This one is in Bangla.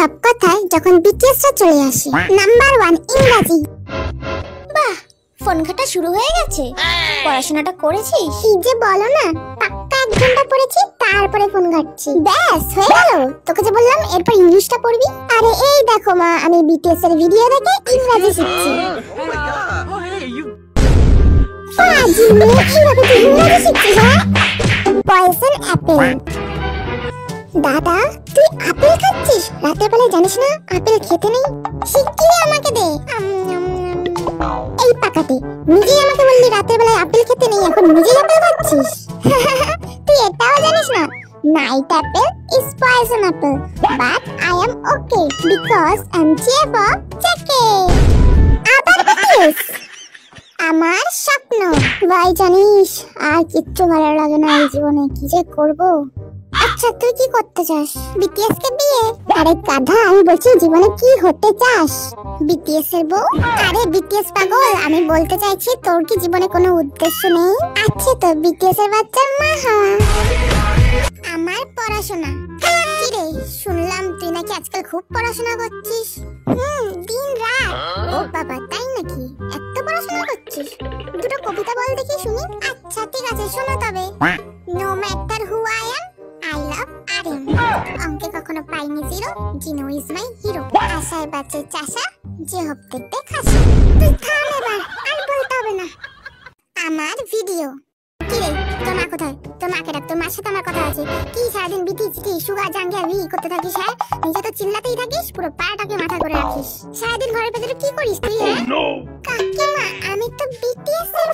সব কথায় যখন বিটিএসরা চলে আসে। নাম্বার 1 ইংরেজি। বাহ, ফোন ঘাটা শুরু হয়ে গেছে। পড়াশোনাটা করেছিস? কি যে বলো না, পাক্কা 1 ঘন্টা পড়েছি, তারপরে ফোন ঘাটছি। ব্যাস হয়ে গেল। তোকে যে বললাম এরপর ইংলিশটা পড়বি। আরে এই দেখো মা, আমি বিটিএস এর ভিডিও দেখে ইংরেজি শিখছি। পাজি মেয়ে, এইভাবে তুই ইংরেজি শিখছিস? হ্যাঁ, পয়সন অ্যাপেল। দাদা তুই আপেল খাচ্ছিস? রাতের বেলায় জানিস না আপেল খেতে নেই? শিগগিরই আমাকে দে। এই পাকাতে, নিজেই আমাকে বললি রাতের বেলায় আপেল খেতে নেই, এখন নিজেই আপেল খাচ্ছিস? তুই এটাও জানিস না, night apple is poison apple, but I am okay because I'm cheerful. আবার BTS আমার স্বপ্ন। ভাই জানিস আর কিচ্ছু ভালো লাগে না এই জীবনে, কি যে করব। আচ্ছা তুই কি করতে চাস? বিটিএস কে বিয়ে? আরে গাধা, আমি বলছি জীবনে কি হতে চাস? বিটিএস এর বউ? আরে বিটিএস পাগল, আমি বলতে চাইছি তোর কি জীবনে কোনো উদ্দেশ্য নেই? আছে তো, বিটিএস এর বাচ্চার মা হওয়া। আমার পড়াশোনা। কি রে, শুনলাম তুই নাকি আজকাল খুব পড়াশোনা করছিস। দিন রাত। ও বাবা, তাই নাকি? এত পড়াশোনা করছিস? দুটো কবিতা বল দেখি শুনি। আচ্ছা ঠিক আছে, শোনো তবে। No matter who I am, I love RM. অঙ্কে কখনো পাইনি জিরো, জিনো ইজ মাই হিরো। আশায় বাঁচে চাষা, যে হোক দেখতে খাসা। তুই থাম এবার, আর বলতে হবে না। আমার ভিডিও। কি রে, তোর মা কোথায়? তোর মাকে ডাক, তোর মার সাথে আমার কথা আছে। কি সারাদিন বিটি চিটি সুগা জাঙ্গিয়া ভি করতে থাকিস? হ্যাঁ, নিজে তো চিল্লাতেই থাকিস, পুরো পাটাকে মাথা করে রাখিস। সারাদিন ঘরের ভেতরে কি করিস তুই? হ্যাঁ কাকিমা, আমি তো বিটিএস এর